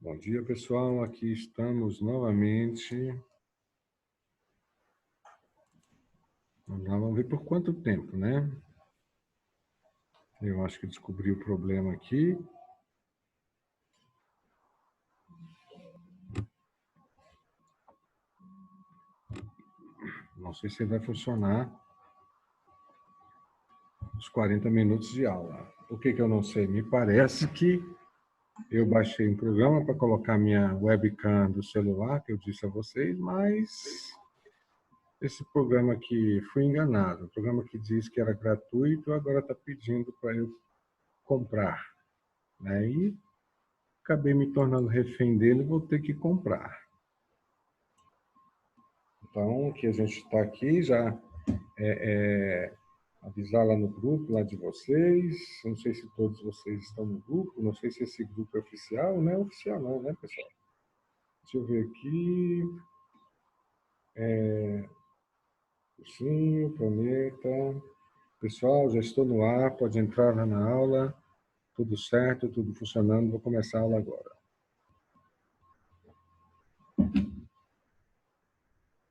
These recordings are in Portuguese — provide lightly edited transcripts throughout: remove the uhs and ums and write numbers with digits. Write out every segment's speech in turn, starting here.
Bom dia, pessoal. Aqui estamos novamente. Vamos ver por quanto tempo, né? Eu acho que descobri o problema aqui. Não sei se vai funcionar os 40 minutos de aula. Por que eu não sei? Me parece que eu baixei um programa para colocar minha webcam do celular, que eu disse a vocês, mas esse programa aqui, fui enganado. O programa que diz que era gratuito, agora está pedindo para eu comprar, né? E acabei me tornando refém dele e vou ter que comprar. Então, que a gente está aqui já avisar lá no grupo, lá de vocês. Não sei se todos vocês estão no grupo, não sei se esse grupo é oficial. Não é oficial não, né, pessoal? Deixa eu ver aqui. Sim, planeta. Pessoal, já estou no ar, pode entrar lá na aula. Tudo certo, tudo funcionando. Vou começar a aula agora.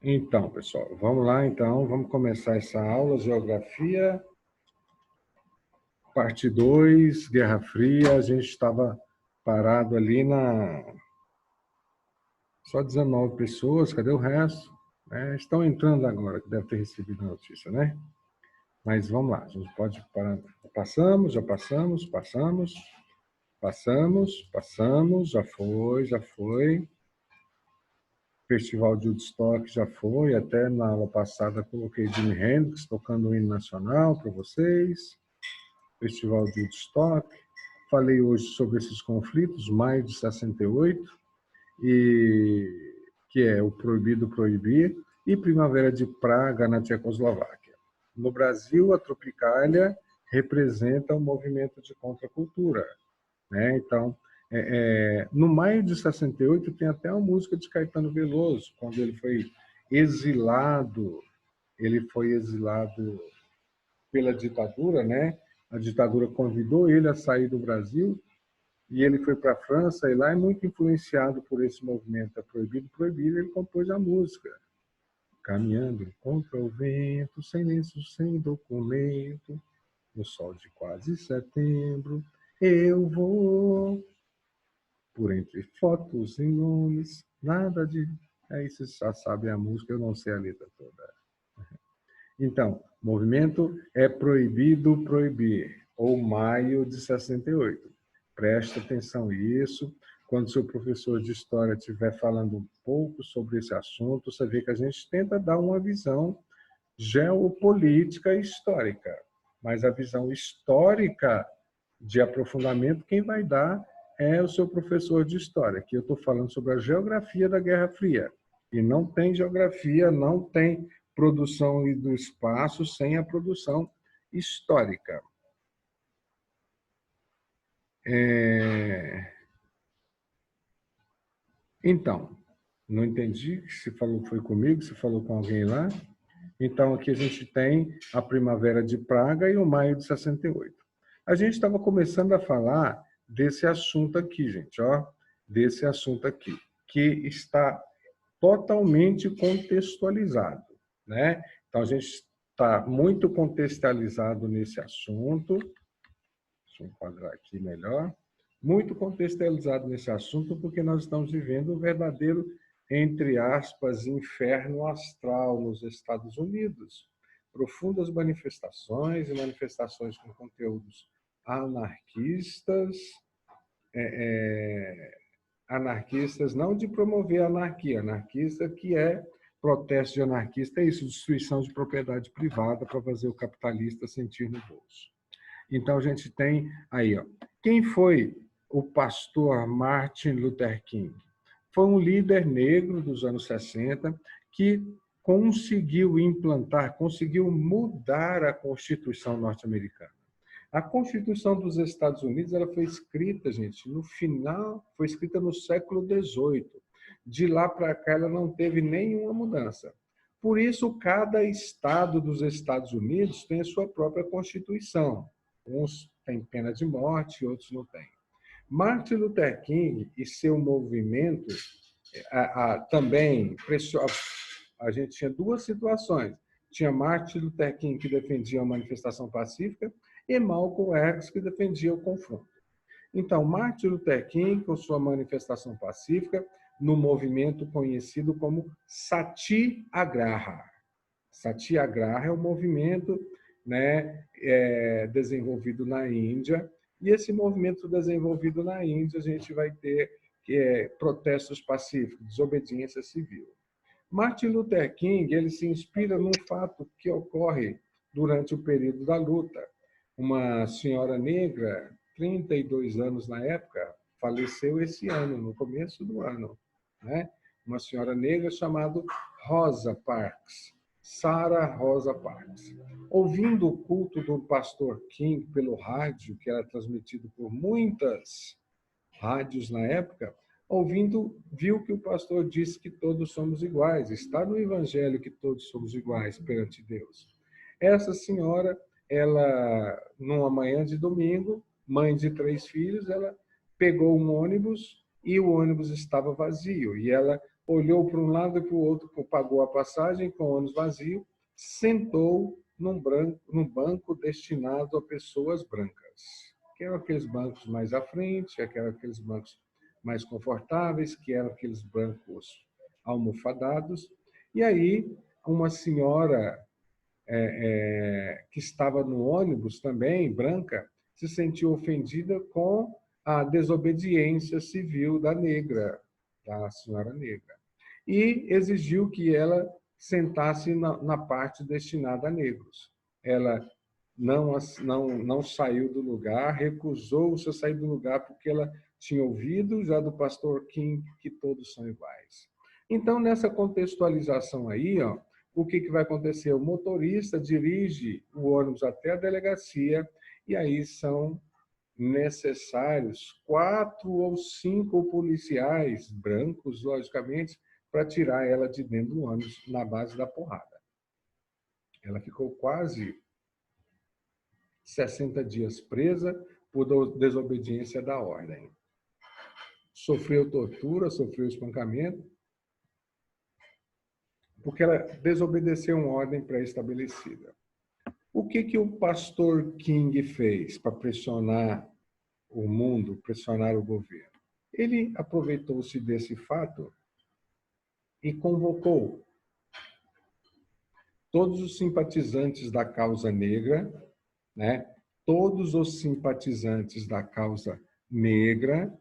Então, pessoal, vamos lá, então. Vamos começar essa aula, Geografia, parte 2, Guerra Fria. A gente estava parado ali na... Só 19 pessoas, cadê o resto? Estão entrando agora, que deve ter recebido a notícia, né? Mas vamos lá, a gente pode parar. Passamos, já passamos, já foi. Festival de Woodstock já foi, até na aula passada coloquei Jimi Hendrix tocando o hino nacional para vocês. Festival de Woodstock. Falei hoje sobre esses conflitos, maio de 68, que é o Proibido Proibir, e Primavera de Praga na Tchecoslováquia. No Brasil, a Tropicália representa o movimento de contracultura, né? Então, no maio de 68 tem até uma música de Caetano Veloso, quando ele foi exilado pela ditadura, né? A ditadura convidou ele a sair do Brasil e ele foi para a França, e lá é muito influenciado por esse movimento, é proibido proibir, ele compôs a música. Caminhando contra o vento, sem lenço, sem documento, no sol de quase setembro, eu vou por entre fotos e nomes, nada de... Aí você já sabe a música, eu não sei a letra toda. Então, movimento é proibido proibir, ou maio de 68. Preste atenção nisso. Quando seu professor de história estiver falando um pouco sobre esse assunto, você vê que a gente tenta dar uma visão geopolítica e histórica. Mas a visão histórica de aprofundamento, quem vai dar é o seu professor de história. Aqui eu estou falando sobre a geografia da Guerra Fria. E não tem geografia, não tem produção do espaço sem a produção histórica. Então, não entendi se falou foi comigo, se falou com alguém lá. Então, aqui a gente tem a Primavera de Praga e o maio de 68. A gente estava começando a falar desse assunto aqui, gente, ó, desse assunto aqui, que está totalmente contextualizado, né? Então, a gente está muito contextualizado nesse assunto. Deixa eu enquadrar aqui melhor. Muito contextualizado nesse assunto, porque nós estamos vivendo o verdadeiro, entre aspas, inferno astral nos Estados Unidos. Profundas manifestações, e manifestações com conteúdos anarquistas, anarquistas não de promover a anarquia, anarquista que é protesto de anarquista, é isso, destruição de propriedade privada para fazer o capitalista sentir no bolso. Então, a gente tem aí, ó, quem foi o pastor Martin Luther King? Foi um líder negro dos anos 60 que conseguiu implantar, conseguiu mudar a Constituição norte-americana. A Constituição dos Estados Unidos ela foi escrita, gente, no final, foi escrita no século XVIII. De lá para cá, ela não teve nenhuma mudança. Por isso, cada estado dos Estados Unidos tem a sua própria Constituição. Uns têm pena de morte, outros não têm. Martin Luther King e seu movimento também a gente tinha duas situações. Tinha Martin Luther King, que defendia a manifestação pacífica, e Malcolm X, que defendia o confronto. Então, Martin Luther King, com sua manifestação pacífica, no movimento conhecido como Satyagraha. Satyagraha é um movimento, né, desenvolvido na Índia, e esse movimento desenvolvido na Índia, a gente vai ter protestos pacíficos, desobediência civil. Martin Luther King, ele se inspira num fato que ocorre durante o período da luta. Uma senhora negra, 32 anos na época, faleceu esse ano, no começo do ano, né? Uma senhora negra chamada Rosa Parks, Sarah Rosa Parks. Ouvindo o culto do pastor King pelo rádio, que era transmitido por muitas rádios na época, ouvindo, viu que o pastor disse que todos somos iguais. Está no Evangelho que todos somos iguais perante Deus. Essa senhora, ela, numa manhã de domingo, mãe de 3 filhos, ela pegou um ônibus e o ônibus estava vazio. E ela olhou para um lado e para o outro, pagou a passagem com o ônibus vazio, sentou num banco destinado a pessoas brancas. Que eram aqueles bancos mais à frente, que eram aqueles bancos mais confortáveis, que eram aqueles bancos almofadados. E aí, uma senhora que estava no ônibus também, branca, se sentiu ofendida com a desobediência civil da negra, da senhora negra, e exigiu que ela sentasse na parte destinada a negros. Ela não saiu do lugar, recusou-se a sair do lugar porque ela tinha ouvido já do pastor King que todos são iguais. Então, nessa contextualização aí, ó, o que vai acontecer? O motorista dirige o ônibus até a delegacia e aí são necessários 4 ou 5 policiais brancos, logicamente, para tirar ela de dentro do ônibus na base da porrada. Ela ficou quase 60 dias presa por desobediência da ordem. Sofreu tortura, sofreu espancamento, porque ela desobedeceu uma ordem pré-estabelecida. O que o pastor King fez para pressionar o mundo, pressionar o governo? Ele aproveitou-se desse fato e convocou todos os simpatizantes da causa negra, né? Todos os simpatizantes da causa negra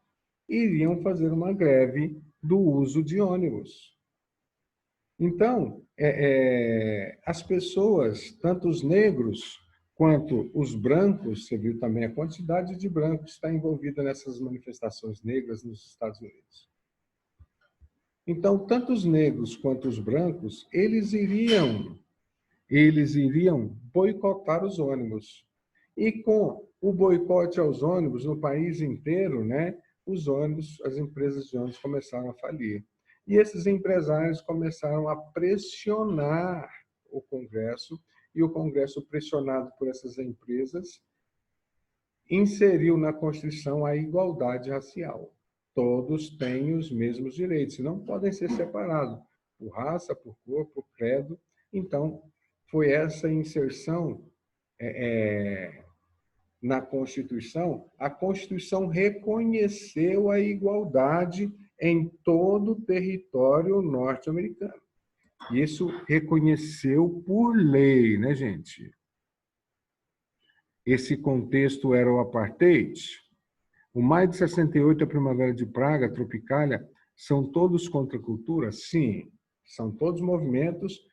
iriam fazer uma greve do uso de ônibus. Então, as pessoas, tanto os negros quanto os brancos, você viu também a quantidade de brancos que está envolvida nessas manifestações negras nos Estados Unidos. Então, tanto os negros quanto os brancos, eles iriam boicotar os ônibus. E com o boicote aos ônibus no país inteiro, né, os ônibus, as empresas de ônibus começaram a falir. E esses empresários começaram a pressionar o Congresso, e o Congresso, pressionado por essas empresas, inseriu na Constituição a igualdade racial. Todos têm os mesmos direitos, não podem ser separados por raça, por cor, por credo. Então, foi essa inserção na Constituição. A Constituição reconheceu a igualdade em todo o território norte-americano. Isso reconheceu por lei, né, gente? Esse contexto era o apartheid. O Maio de 68, a Primavera de Praga, a Tropicália, são todos contra a cultura? Sim, são todos movimentos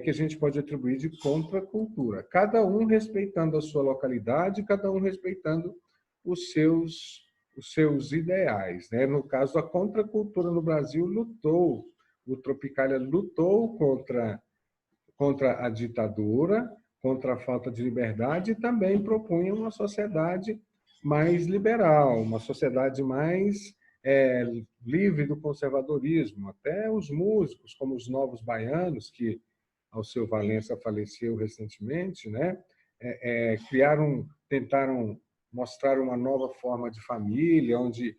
que a gente pode atribuir de contracultura. Cada um respeitando a sua localidade, cada um respeitando os seus ideais, né? No caso, a contracultura no Brasil lutou, o Tropicália lutou contra a ditadura, contra a falta de liberdade, e também propunha uma sociedade mais liberal, uma sociedade mais livre do conservadorismo. Até os músicos, como os Novos Baianos, que Alceu Valença faleceu recentemente, né? Tentaram mostraram uma nova forma de família, onde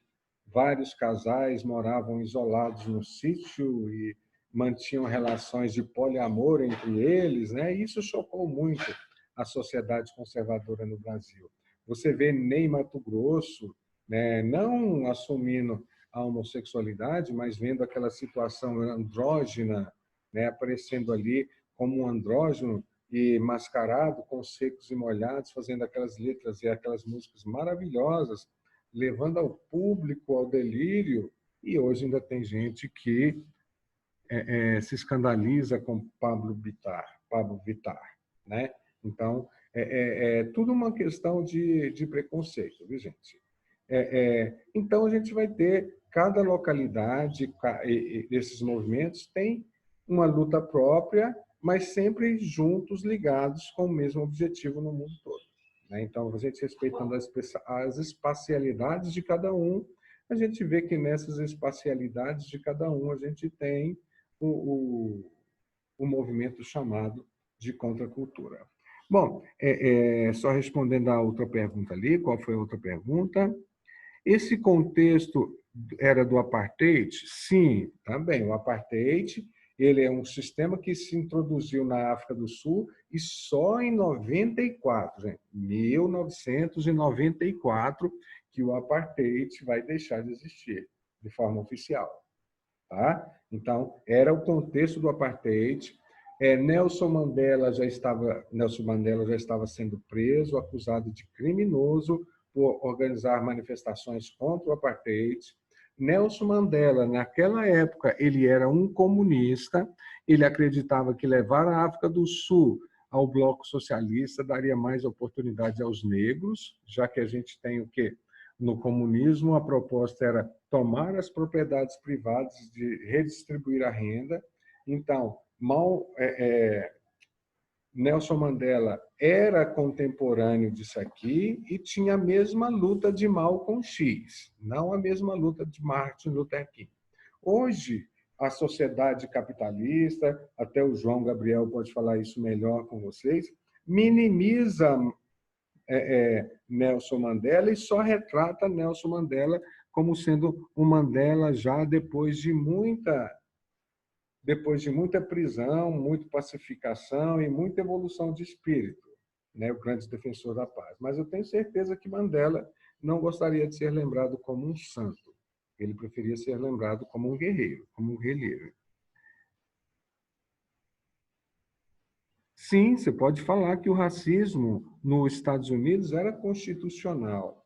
vários casais moravam isolados no sítio e mantinham relações de poliamor entre eles, né? E isso chocou muito a sociedade conservadora no Brasil. Você vê Ney Matogrosso, né, não assumindo a homossexualidade, mas vendo aquela situação andrógena, né, aparecendo ali como um andrógeno e mascarado com secos e molhados, fazendo aquelas letras e aquelas músicas maravilhosas, levando ao público ao delírio. E hoje ainda tem gente que se escandaliza com Pablo Vittar, né? Então, é tudo uma questão de preconceito, viu, gente? Então, a gente vai ter, cada localidade, esses movimentos tem uma luta própria, mas sempre juntos, ligados com o mesmo objetivo no mundo todo, né? Então, a gente respeitando as espacialidades de cada um, a gente vê que nessas espacialidades de cada um a gente tem o movimento chamado de contracultura. Bom, só respondendo à outra pergunta ali, qual foi a outra pergunta? Esse contexto era do apartheid? Sim, também. O apartheid, ele é um sistema que se introduziu na África do Sul e só em 94, gente, 1994, que o apartheid vai deixar de existir de forma oficial. Tá? Então, era o contexto do apartheid. Nelson Mandela já estava sendo preso, acusado de criminoso por organizar manifestações contra o apartheid. Nelson Mandela, naquela época, ele era um comunista, ele acreditava que levar a África do Sul ao bloco socialista daria mais oportunidade aos negros, já que a gente tem o quê? No comunismo, a proposta era tomar as propriedades privadas, de redistribuir a renda. Então, Nelson Mandela era contemporâneo disso aqui e tinha a mesma luta de Malcolm X, não a mesma luta de Martin Luther King. Hoje, a sociedade capitalista, até o João Gabriel pode falar isso melhor com vocês, minimiza Nelson Mandela e só retrata Nelson Mandela como sendo um Mandela já depois de muita prisão, muita pacificação e muita evolução de espírito, né? O grande defensor da paz. Mas eu tenho certeza que Mandela não gostaria de ser lembrado como um santo. Ele preferia ser lembrado como um guerreiro, como um guerreiro. Sim, você pode falar que o racismo nos Estados Unidos era constitucional.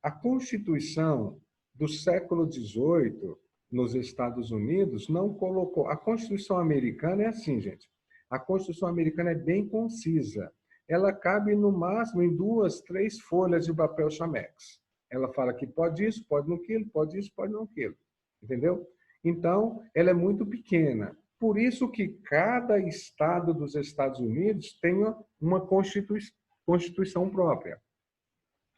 A Constituição do século XVIII nos Estados Unidos não colocou... A Constituição americana é assim, gente. A Constituição americana é bem concisa. Ela cabe, no máximo, em 2, 3 folhas de papel chamex. Ela fala que pode isso, pode aquilo, pode isso, pode aquilo. Entendeu? Então, ela é muito pequena. Por isso que cada estado dos Estados Unidos tem uma constituição própria.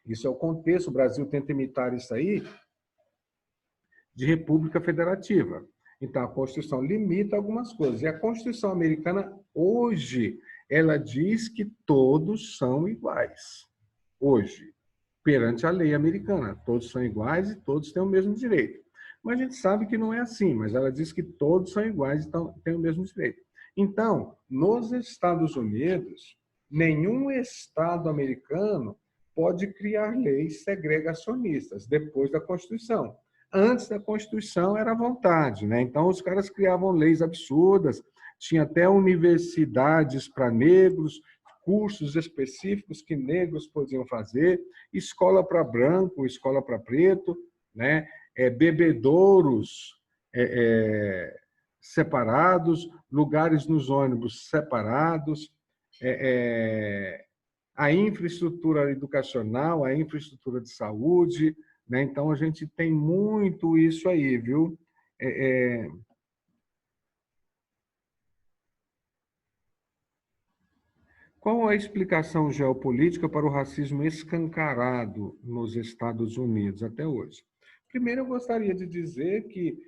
Isso é o contexto. O Brasil tenta imitar isso aí de república federativa. Então, a Constituição limita algumas coisas. E a Constituição americana, hoje, ela diz que todos são iguais. Hoje, perante a lei americana. Todos são iguais e todos têm o mesmo direito. Mas a gente sabe que não é assim, mas ela diz que todos são iguais e têm o mesmo direito. Então, nos Estados Unidos, nenhum estado americano pode criar leis segregacionistas depois da Constituição. Antes da Constituição era à vontade, né? Então os caras criavam leis absurdas, tinha até universidades para negros, cursos específicos que negros podiam fazer, escola para branco, escola para preto, né? Bebedouros separados, lugares nos ônibus separados, a infraestrutura educacional, a infraestrutura de saúde, né? Então, a gente tem muito isso aí, viu? Qual a explicação geopolítica para o racismo escancarado nos Estados Unidos até hoje? Primeiro, eu gostaria de dizer que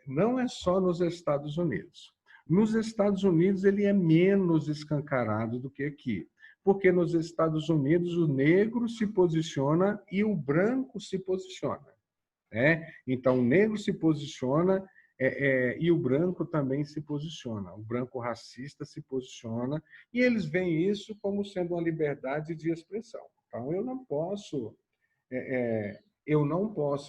não é só nos Estados Unidos. Nos Estados Unidos, ele é menos escancarado do que aqui. porque nos Estados Unidos o negro se posiciona e o branco se posiciona, né? Então, o negro se posiciona e o branco também se posiciona. O branco racista se posiciona e eles veem isso como sendo uma liberdade de expressão. Então, eu não posso,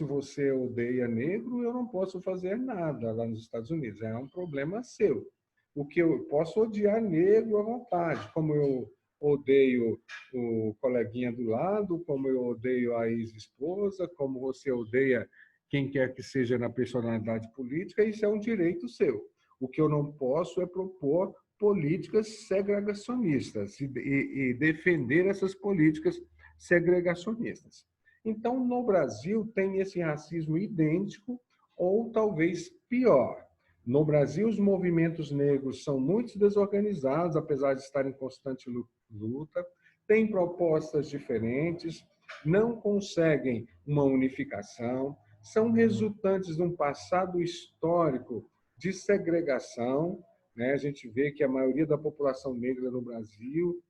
você odeia negro, eu não posso fazer nada lá nos Estados Unidos. É um problema seu. O que eu posso odiar negro à vontade, como eu odeio o coleguinha do lado, como eu odeio a ex-esposa, como você odeia quem quer que seja na personalidade política, isso é um direito seu. O que eu não posso é propor políticas segregacionistas e defender essas políticas segregacionistas. Então, no Brasil, tem esse racismo idêntico ou talvez pior. No Brasil, os movimentos negros são muito desorganizados, apesar de estarem em constante luta, têm propostas diferentes, não conseguem uma unificação, são resultantes de um passado histórico de segregação, né? A gente vê que a maioria da população negra no Brasil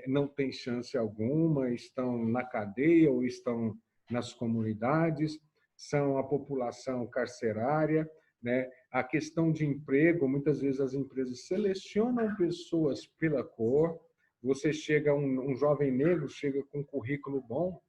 não tem chance alguma, estão na cadeia ou estão nas comunidades, são a população carcerária, né? A questão de emprego, muitas vezes as empresas selecionam pessoas pela cor. Você chega, um jovem negro chega com um currículo bom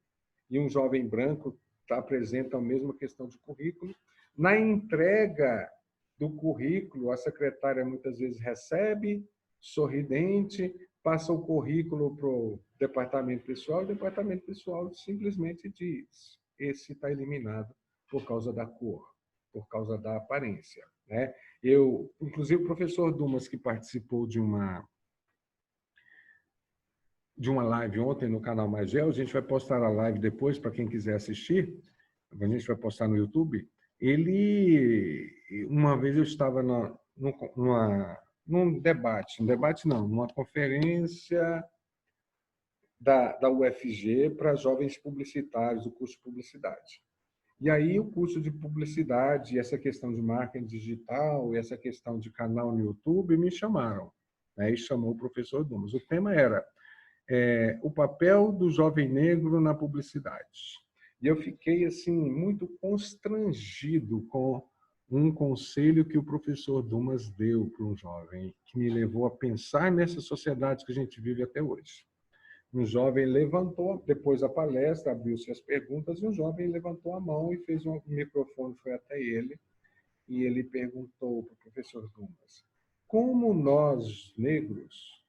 e um jovem branco apresenta a mesma questão de currículo. Na entrega do currículo, a secretária muitas vezes recebe, sorridente, passa o currículo para o departamento pessoal, o departamento pessoal simplesmente diz: esse está eliminado por causa da cor, por causa da aparência, né? Inclusive, o professor Dumas, que participou de uma live ontem no canal Magel, a gente vai postar a live depois para quem quiser assistir, a gente vai postar no YouTube. Uma vez eu estava num debate não, numa conferência da UFG para jovens publicitários, do curso de publicidade. E aí o curso de publicidade, essa questão de marketing digital, essa questão de canal no YouTube, me chamaram, né? E chamou o professor Dumas. O tema era o papel do jovem negro na publicidade. E eu fiquei assim muito constrangido com um conselho que o professor Dumas deu para um jovem, que me levou a pensar nessa sociedade que a gente vive até hoje. Um jovem levantou, depois da palestra, abriu-se as perguntas, e um jovem levantou a mão e fez o microfone, foi até ele, e ele perguntou para o professor Dumas: como nós, negros,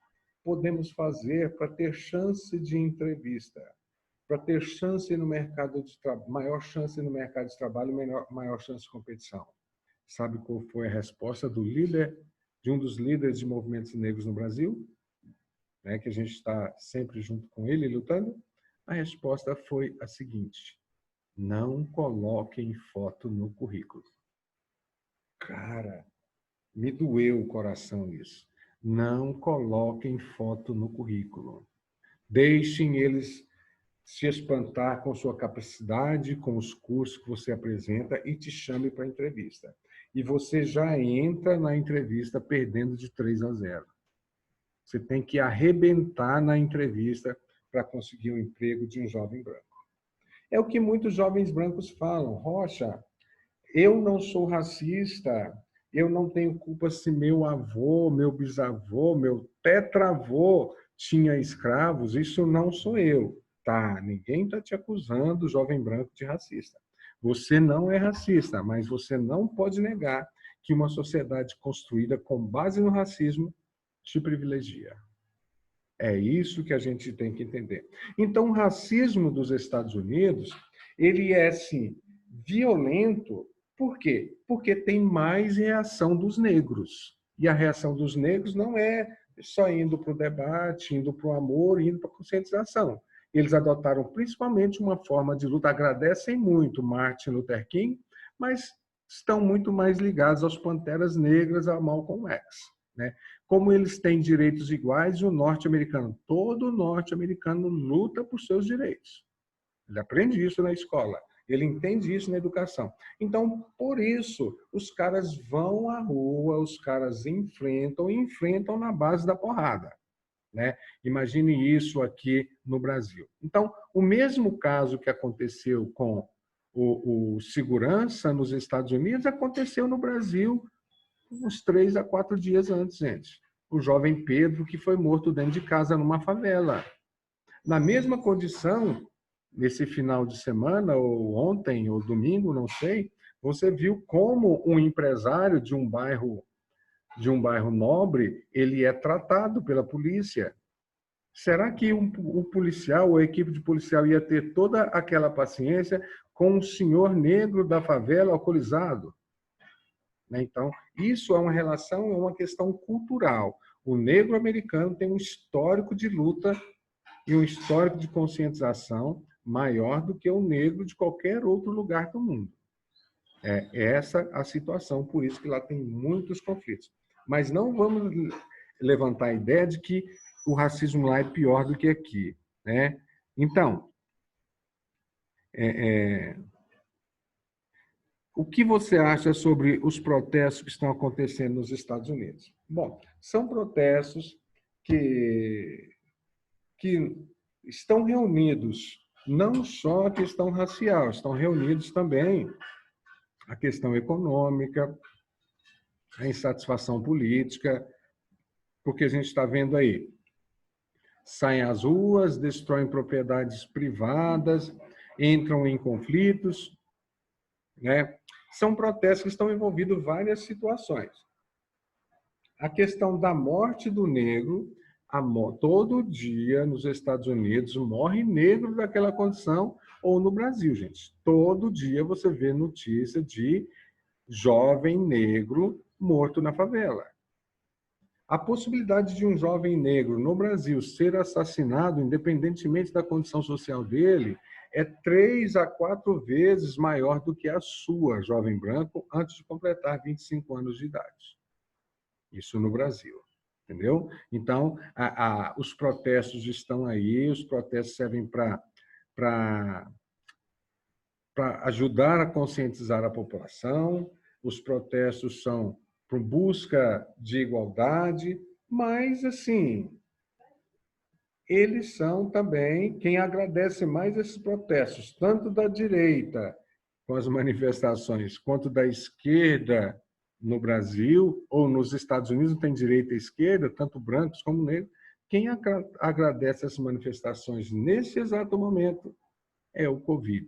podemos fazer para ter chance de entrevista, para ter chance no mercado de trabalho, maior chance no mercado de trabalho, maior chance de competição? Sabe qual foi a resposta do líder, de um dos líderes de movimentos negros no Brasil, né, que a gente está sempre junto com ele, lutando? A resposta foi a seguinte: não coloquem foto no currículo. Cara, me doeu o coração isso. Não coloquem foto no currículo. Deixem eles se espantar com sua capacidade, com os cursos que você apresenta e te chame para a entrevista. E você já entra na entrevista perdendo de 3-0. Você tem que arrebentar na entrevista para conseguir um emprego de um jovem branco. É o que muitos jovens brancos falam: Rocha, eu não sou racista, eu não tenho culpa se meu avô, meu bisavô, meu tetravô tinha escravos, isso não sou eu. Tá, ninguém está te acusando, jovem branco, de racista. Você não é racista, mas você não pode negar que uma sociedade construída com base no racismo te privilegia. É isso que a gente tem que entender. Então, o racismo dos Estados Unidos, ele é, sim, violento. Por quê? Porque tem mais reação dos negros. E a reação dos negros não é só indo para o debate, indo para o amor, indo para a conscientização. Eles adotaram principalmente uma forma de luta, agradecem muito Martin Luther King, mas estão muito mais ligados aos Panteras Negras, a Malcolm X, né? Como eles têm direitos iguais, o norte-americano, todo norte-americano luta por seus direitos. Ele aprende isso na escola, ele entende isso na educação. Então, por isso, os caras vão à rua, os caras enfrentam na base da porrada. né? Imagine isso aqui no Brasil. Então, o mesmo caso que aconteceu com o segurança nos Estados Unidos aconteceu no Brasil uns 3 a 4 dias antes, gente. O jovem Pedro, que foi morto dentro de casa numa favela. Na mesma condição, nesse final de semana, ou ontem, ou domingo, não sei, você viu como um empresário de um bairro nobre, ele é tratado pela polícia. Será que o policial ou a equipe de policial ia ter toda aquela paciência com um senhor negro da favela alcoolizado? Então, isso é uma relação, é uma questão cultural. O negro americano tem um histórico de luta e um histórico de conscientização maior do que o negro de qualquer outro lugar do mundo. É essa a situação, por isso que lá tem muitos conflitos. Mas não vamos levantar a ideia de que o racismo lá é pior do que aqui, né? Então, o que você acha sobre os protestos que estão acontecendo nos Estados Unidos? Bom, são protestos que estão reunidos não só a questão racial, estão reunidos também a questão econômica, a insatisfação política, porque a gente está vendo aí, saem às ruas, destroem propriedades privadas, entram em conflitos, né? São protestos que estão envolvidos várias situações. A questão da morte do negro, todo dia nos Estados Unidos morre negro daquela condição, ou no Brasil, gente. Todo dia você vê notícia de jovem negro morto na favela. A possibilidade de um jovem negro no Brasil ser assassinado, independentemente da condição social dele, é 3 a 4 vezes maior do que a sua, jovem branco, antes de completar 25 anos de idade. Isso no Brasil, entendeu? Então, os protestos estão aí, os protestos servem para ajudar a conscientizar a população, os protestos são por busca de igualdade, mas, assim, eles são também quem agradece mais esses protestos, tanto da direita, com as manifestações, quanto da esquerda no Brasil, ou nos Estados Unidos, tem direita e esquerda, tanto brancos como negros. Quem agradece essas manifestações nesse exato momento é o Covid.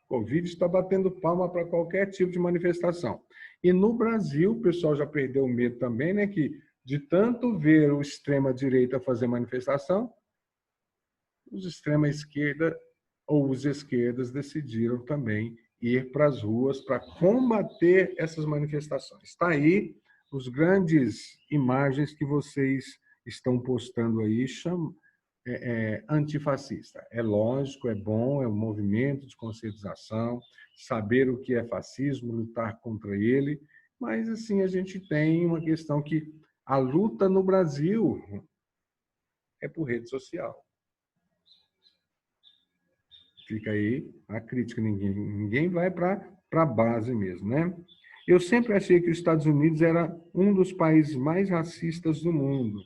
O Covid está batendo palma para qualquer tipo de manifestação. E no Brasil, o pessoal já perdeu o medo também, né, que de tanto ver o extrema-direita fazer manifestação, os extrema-esquerda ou os esquerdas decidiram também ir para as ruas para combater essas manifestações. Está aí os grandes imagens que vocês estão postando aí, antifascista. É lógico, é bom, é um movimento de conscientização, saber o que é fascismo, lutar contra ele, mas assim a gente tem uma questão que a luta no Brasil é por rede social. Fica aí a crítica, ninguém vai para a base mesmo, né? Eu sempre achei que os Estados Unidos era um dos países mais racistas do mundo.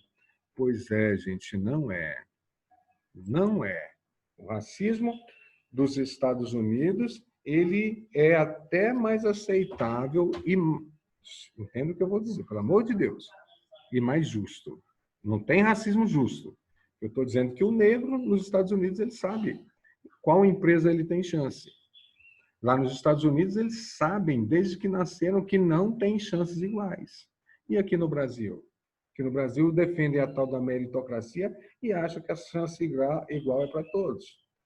Pois é, gente, não é. Não é. O racismo dos Estados Unidos, ele é até mais aceitável e, entendo o que eu vou dizer, pelo amor de Deus, e mais justo. Não tem racismo justo. Eu estou dizendo que o negro nos Estados Unidos, ele sabe qual empresa ele tem chance. Lá nos Estados Unidos, eles sabem, desde que nasceram, que não tem chances iguais. E aqui no Brasil? Aqui no Brasil, defendem a tal da meritocracia e acham que a chance igual é para todos.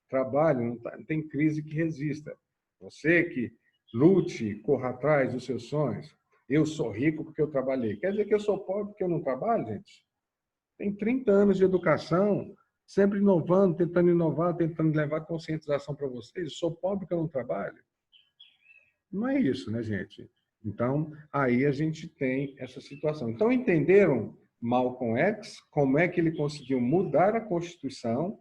Trabalho, não tem crise que resista. Você que lute, corra atrás dos seus sonhos. Eu sou rico porque eu trabalhei. Quer dizer que eu sou pobre porque eu não trabalho, gente? Tem 30 anos de educação, sempre inovando, tentando inovar, tentando levar conscientização para vocês. Eu sou pobre porque eu não trabalho? Não é isso, né, gente? Então, aí a gente tem essa situação. Então, entenderam Malcolm X, como é que ele conseguiu mudar a Constituição,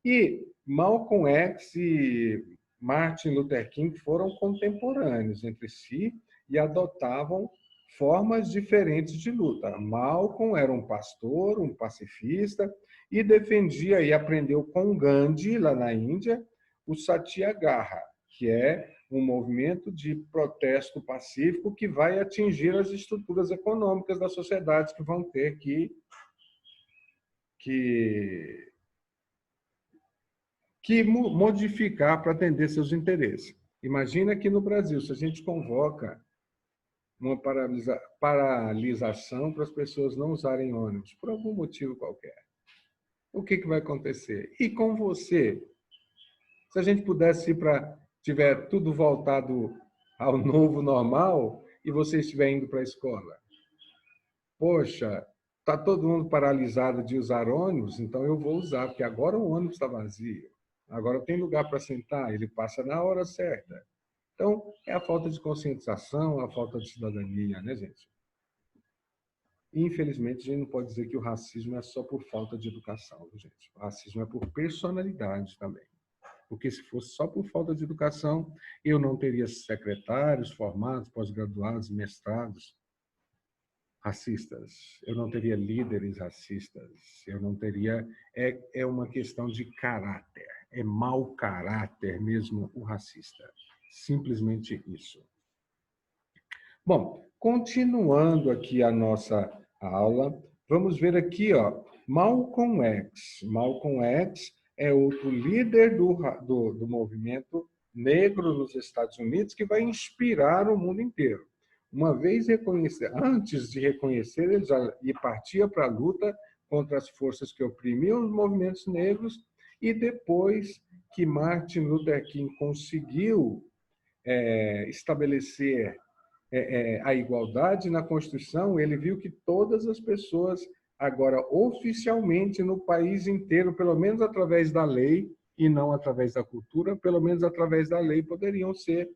e Malcolm X e Martin Luther King foram contemporâneos entre si e adotavam formas diferentes de luta. Malcolm era um pastor, um pacifista, e defendia e aprendeu com Gandhi, lá na Índia, o Satyagraha, que é um movimento de protesto pacífico que vai atingir as estruturas econômicas das sociedades que vão ter que modificar para atender seus interesses. Imagina que no Brasil, se a gente convoca uma paralisação para as pessoas não usarem ônibus, por algum motivo qualquer, o que vai acontecer? E com você? Se a gente pudesse ir para... tiver tudo voltado ao novo normal e você estiver indo para a escola. Poxa, está todo mundo paralisado de usar ônibus, então eu vou usar, porque agora o ônibus está vazio. Agora tem lugar para sentar, ele passa na hora certa. Então, é a falta de conscientização, a falta de cidadania, né, gente? Infelizmente, a gente não pode dizer que o racismo é só por falta de educação, gente. O racismo é por personalidade também. Porque se fosse só por falta de educação, eu não teria secretários formados, pós-graduados, mestrados racistas. Eu não teria líderes racistas. Eu não teria... É uma questão de caráter. É mau caráter mesmo o racista. Simplesmente isso. Bom, continuando aqui a nossa aula, vamos ver aqui, ó, Malcolm X. Malcolm X é outro líder do movimento negro nos Estados Unidos que vai inspirar o mundo inteiro. Uma vez antes de reconhecer, ele já partia para a luta contra as forças que oprimiam os movimentos negros, e depois que Martin Luther King conseguiu estabelecer a igualdade na Constituição, ele viu que todas as pessoas, agora oficialmente no país inteiro, pelo menos através da lei, e não através da cultura, pelo menos através da lei, poderiam ser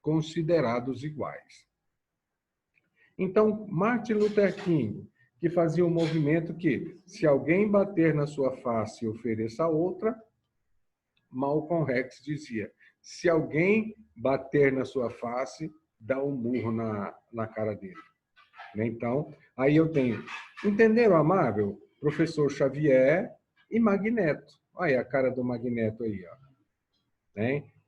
considerados iguais. Então, Martin Luther King, que fazia um movimento que, se alguém bater na sua face e ofereça outra, Malcolm X dizia, se alguém bater na sua face, dá um murro na cara dele. Então, aí eu tenho, entenderam, amável? Professor Xavier e Magneto. Olha a cara do Magneto aí, ó.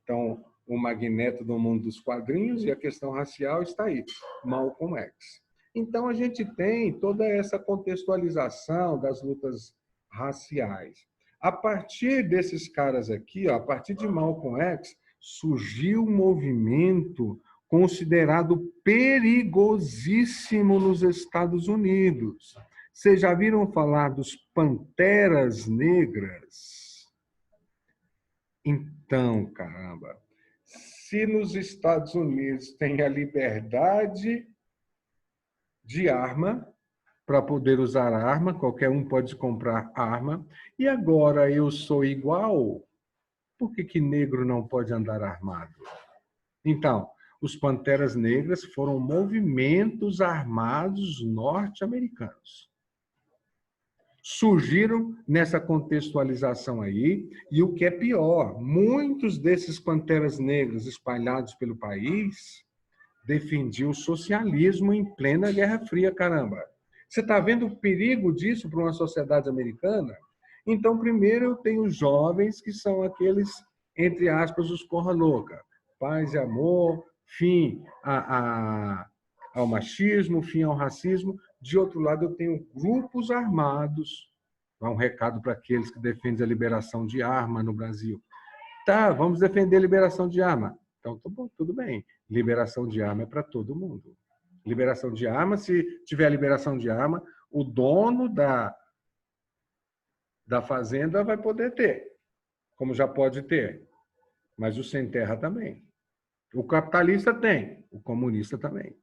Então, o Magneto do mundo dos quadrinhos e a questão racial está aí, Malcolm X. Então, a gente tem toda essa contextualização das lutas raciais. A partir desses caras aqui, ó, a partir de Malcolm X, surgiu um movimento considerado perigosíssimo nos Estados Unidos. Vocês já viram falar dos Panteras Negras? Então, caramba, se nos Estados Unidos tem a liberdade de arma, para poder usar arma, qualquer um pode comprar arma, e agora eu sou igual, por que negro não pode andar armado? Então, os Panteras Negras foram movimentos armados norte-americanos. Surgiram nessa contextualização aí, e o que é pior, muitos desses Panteras Negras espalhados pelo país defendiam o socialismo em plena Guerra Fria, caramba. Você está vendo o perigo disso para uma sociedade americana? Então, primeiro eu tenho jovens que são aqueles, entre aspas, os porra louca. Paz e amor, fim ao machismo, fim ao racismo. De outro lado, eu tenho grupos armados. Dá um recado para aqueles que defendem a liberação de arma no Brasil. Tá, vamos defender a liberação de arma. Então, tudo bem. Liberação de arma é para todo mundo. Liberação de arma, se tiver liberação de arma, o dono da fazenda vai poder ter, como já pode ter. Mas o sem terra também. O capitalista tem, o comunista também.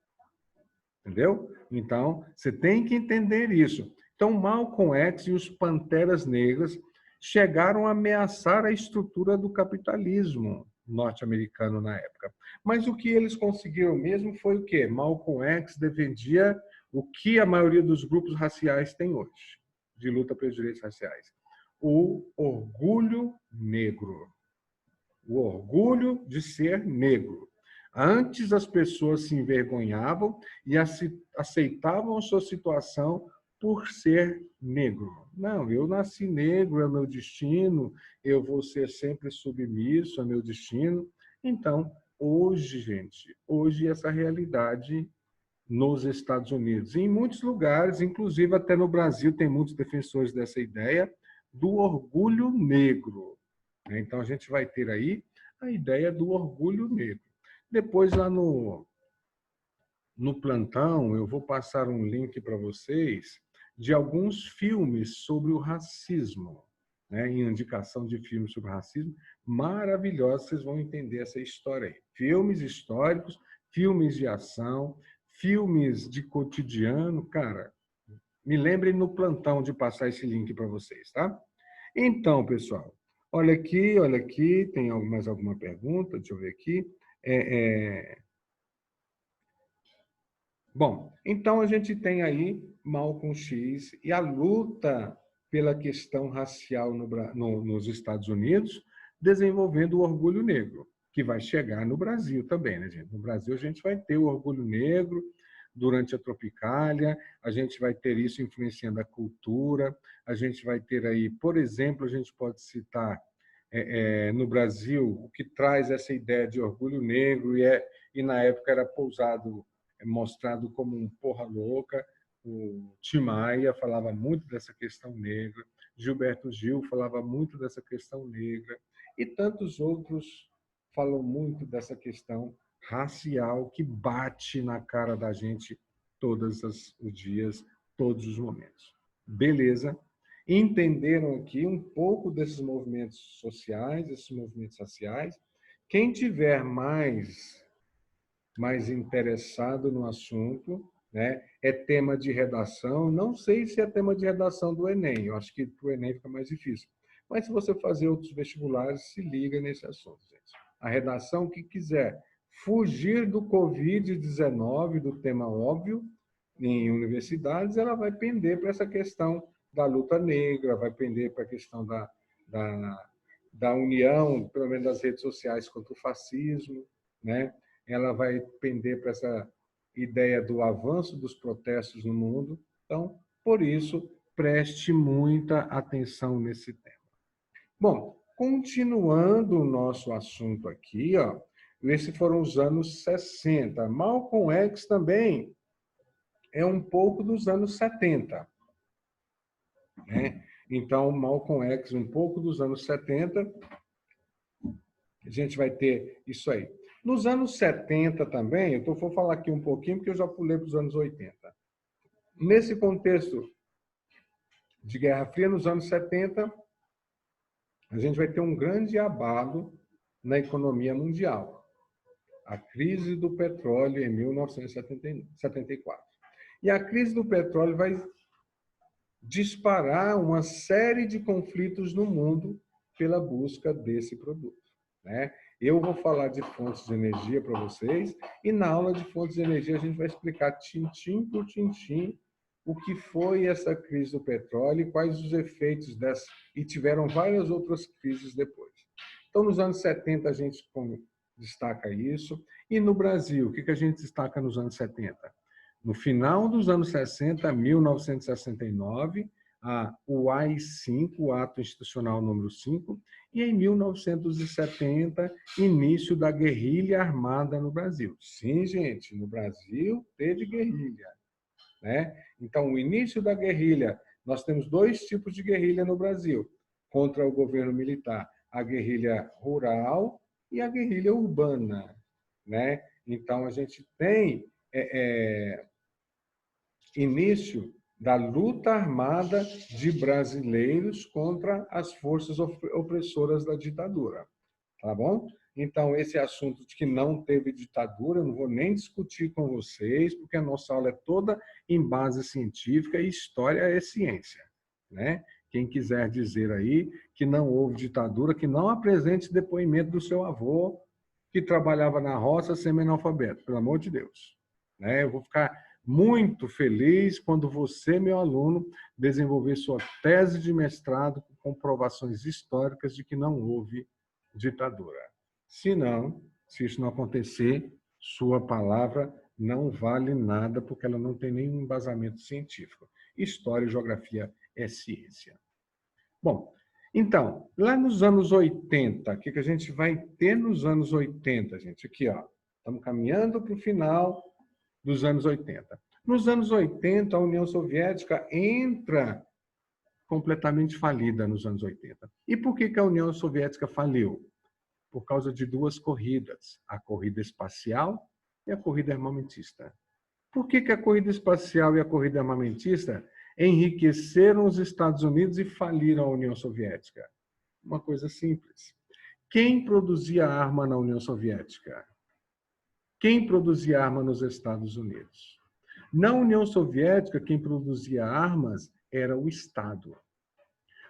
Entendeu? Então, você tem que entender isso. Então, Malcolm X e os Panteras Negras chegaram a ameaçar a estrutura do capitalismo norte-americano na época. Mas o que eles conseguiram mesmo foi o quê? Malcolm X defendia o que a maioria dos grupos raciais tem hoje, de luta pelos direitos raciais. O orgulho negro. O orgulho de ser negro. Antes as pessoas se envergonhavam e aceitavam a sua situação por ser negro. Não, eu nasci negro, é o meu destino, eu vou ser sempre submisso, é meu destino. Então, hoje, gente, hoje essa realidade nos Estados Unidos, em muitos lugares, inclusive até no Brasil, tem muitos defensores dessa ideia do orgulho negro. Então, a gente vai ter aí a ideia do orgulho negro. Depois, lá no plantão, eu vou passar um link para vocês de alguns filmes sobre o racismo, né? Em indicação de filmes sobre racismo, maravilhosos, vocês vão entender essa história aí. Filmes históricos, filmes de ação, filmes de cotidiano, cara, me lembrem no plantão de passar esse link para vocês, tá? Então, pessoal, olha aqui, tem mais alguma pergunta? Deixa eu ver aqui. Bom, então a gente tem aí Malcolm X e a luta pela questão racial nos Estados Unidos, desenvolvendo o orgulho negro, que vai chegar no Brasil também, né, gente? No Brasil a gente vai ter o orgulho negro durante a Tropicália, a gente vai ter isso influenciando a cultura, a gente vai ter aí, por exemplo, a gente pode citar no Brasil o que traz essa ideia de orgulho negro e na época era mostrado como um porra louca. O Tim Maia falava muito dessa questão negra, Gilberto Gil falava muito dessa questão negra, e tantos outros falam muito dessa questão racial que bate na cara da gente todos os dias, todos os momentos. Beleza? Entenderam aqui um pouco desses movimentos sociais, esses movimentos raciais. Quem tiver mais interessado no assunto, né? É tema de redação. Não sei se é tema de redação do Enem. Eu acho que para o Enem fica mais difícil. Mas se você fazer outros vestibulares, se liga nesse assunto, gente. A redação que quiser fugir do Covid-19, do tema óbvio, em universidades, ela vai pender para essa questão da luta negra, vai pender para a questão da união, pelo menos das redes sociais, contra o fascismo, né? Ela vai pender para essa ideia do avanço dos protestos no mundo. Então, por isso, preste muita atenção nesse tema. Bom, continuando o nosso assunto aqui, ó, esses foram os anos 60. Malcolm X também é um pouco dos anos 70. Né? Então, Malcolm X, um pouco dos anos 70, a gente vai ter isso aí. Nos anos 70 também, eu vou falar aqui um pouquinho, porque eu já pulei para os anos 80. Nesse contexto de Guerra Fria, nos anos 70, a gente vai ter um grande abalo na economia mundial. A crise do petróleo em 1974. E a crise do petróleo vai disparar uma série de conflitos no mundo pela busca desse produto, né? Eu vou falar de fontes de energia para vocês e na aula de fontes de energia a gente vai explicar tintim por tintim o que foi essa crise do petróleo e quais os efeitos dessa, e tiveram várias outras crises depois. Então, nos anos 70 a gente destaca isso, e no Brasil, o que a gente destaca nos anos 70? No final dos anos 60, 1969, o AI-5, o Ato Institucional número 5, e em 1970, início da guerrilha armada no Brasil. Sim, gente, no Brasil teve guerrilha, né? Então, o início da guerrilha, nós temos dois tipos de guerrilha no Brasil, contra o governo militar, a guerrilha rural e a guerrilha urbana, né? Então, a gente tem início da luta armada de brasileiros contra as forças opressoras da ditadura, tá bom? Então, esse assunto de que não teve ditadura, eu não vou nem discutir com vocês, porque a nossa aula é toda em base científica e história é ciência, né? Quem quiser dizer aí que não houve ditadura, que não apresente depoimento do seu avô que trabalhava na roça semi-analfabeto, pelo amor de Deus, né? Eu vou ficar muito feliz quando você, meu aluno, desenvolver sua tese de mestrado com comprovações históricas de que não houve ditadura. Se isso não acontecer, Sua palavra não vale nada porque ela não tem nenhum embasamento científico. História e geografia é ciência. Bom, então, lá nos anos 80, o que a gente vai ter nos anos 80, gente? Aqui, ó, estamos caminhando para o final dos anos 80. Nos anos 80, a União Soviética entra completamente falida nos anos 80. E por que a União Soviética faliu? Por causa de duas corridas, a corrida espacial e a corrida armamentista. Por que a corrida espacial e a corrida armamentista enriqueceram os Estados Unidos e faliram a União Soviética? Uma coisa simples. Quem produzia arma na União Soviética? Quem produzia arma nos Estados Unidos? Na União Soviética, quem produzia armas era o Estado.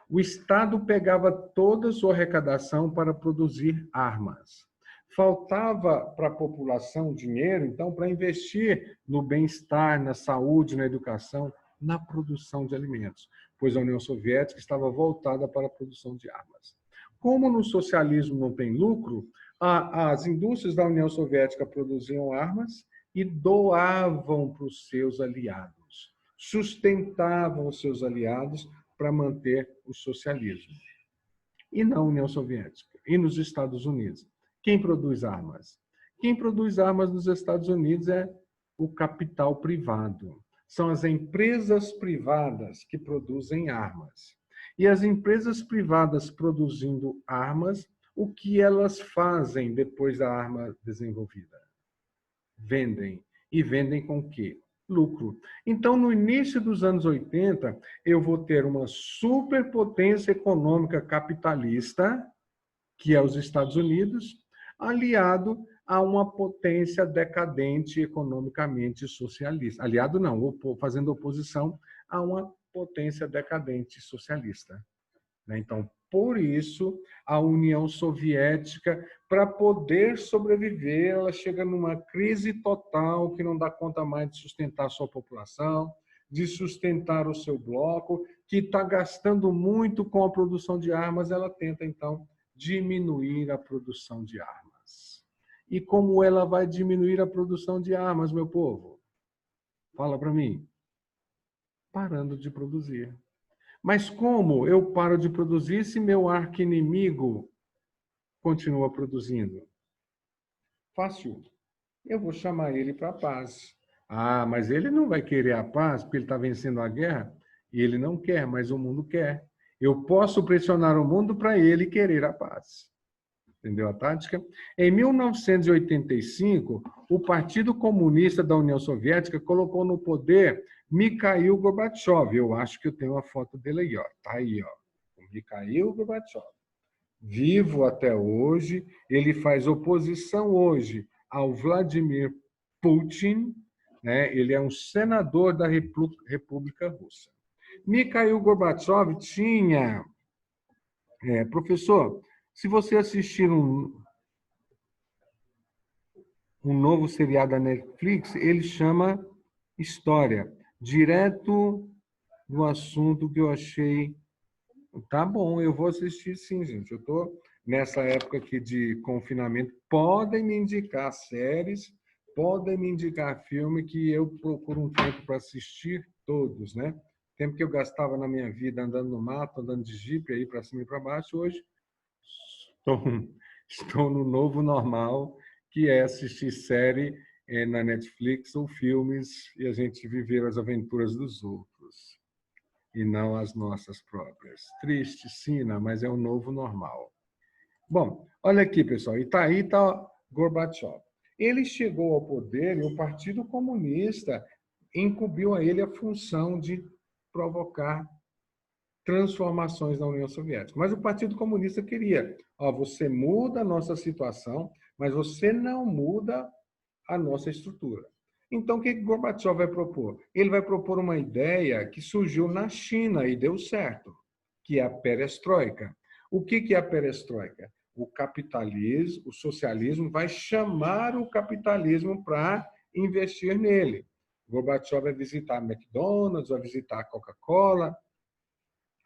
O Estado pegava toda a sua arrecadação para produzir armas. Faltava para a população dinheiro, então, para investir no bem-estar, na saúde, na educação, na produção de alimentos, pois a União Soviética estava voltada para a produção de armas. Como no socialismo não tem lucro, as indústrias da União Soviética produziam armas e doavam para os seus aliados, sustentavam os seus aliados para manter o socialismo. E na União Soviética, e nos Estados Unidos, quem produz armas? Quem produz armas nos Estados Unidos é o capital privado. São as empresas privadas que produzem armas. E as empresas privadas produzindo armas, o que elas fazem depois da arma desenvolvida? Vendem. E vendem com o quê? Lucro. Então, no início dos anos 80, eu vou ter uma superpotência econômica capitalista, que é os Estados Unidos, aliado a uma potência decadente economicamente socialista. Aliado não, fazendo oposição a uma potência decadente socialista. Então, por isso, a União Soviética, para poder sobreviver, ela chega numa crise total que não dá conta mais de sustentar a sua população, de sustentar o seu bloco, que está gastando muito com a produção de armas, ela tenta, então, diminuir a produção de armas. E como ela vai diminuir a produção de armas, meu povo? Fala para mim. Parando de produzir. Mas como eu paro de produzir se meu arqui-inimigo continua produzindo? Fácil. Eu vou chamar ele para a paz. Ah, mas ele não vai querer a paz porque ele está vencendo a guerra? E ele não quer, mas o mundo quer. Eu posso pressionar o mundo para ele querer a paz. Entendeu a tática? Em 1985, o Partido Comunista da União Soviética colocou no poder Mikhail Gorbachev. Eu acho que eu tenho uma foto dele aí, ó. Tá aí, ó. O Mikhail Gorbachev. Vivo até hoje, ele faz oposição hoje ao Vladimir Putin, né? Ele é um senador da República Russa. Mikhail Gorbachev tinha... professor, se você assistir um novo seriado da Netflix, ele chama História, direto do assunto que eu achei. Tá bom, eu vou assistir sim, gente. Eu estou nessa época aqui de confinamento. Podem me indicar séries, podem me indicar filme que eu procuro um tempo para assistir todos, né? Tempo que eu gastava na minha vida andando no mato, andando de jipe aí para cima e para baixo, hoje estou no novo normal, que é assistir série na Netflix ou filmes e a gente viver as aventuras dos outros e não as nossas próprias. Triste, sim, mas é o novo normal. Bom, olha aqui, pessoal, e tá aí tá Gorbachev. Ele chegou ao poder e o Partido Comunista incumbiu a ele a função de provocar transformações na União Soviética. Mas o Partido Comunista queria, você muda a nossa situação, mas você não muda a nossa estrutura. Então, o que Gorbachev vai propor? Ele vai propor uma ideia que surgiu na China e deu certo, que é a perestroika. O que é a perestroika? O capitalismo, o socialismo vai chamar o capitalismo para investir nele. Gorbachev vai visitar a McDonald's, vai visitar a Coca-Cola,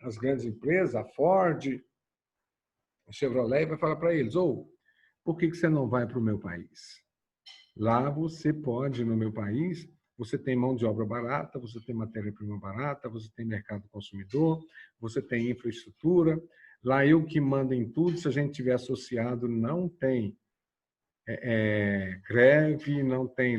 as grandes empresas, a Ford, a Chevrolet, vai falar para eles, por que você não vai para o meu país? Lá você pode, no meu país, você tem mão de obra barata, você tem matéria-prima barata, você tem mercado consumidor, você tem infraestrutura. Lá eu que mando em tudo, se a gente tiver associado, não tem greve, não tem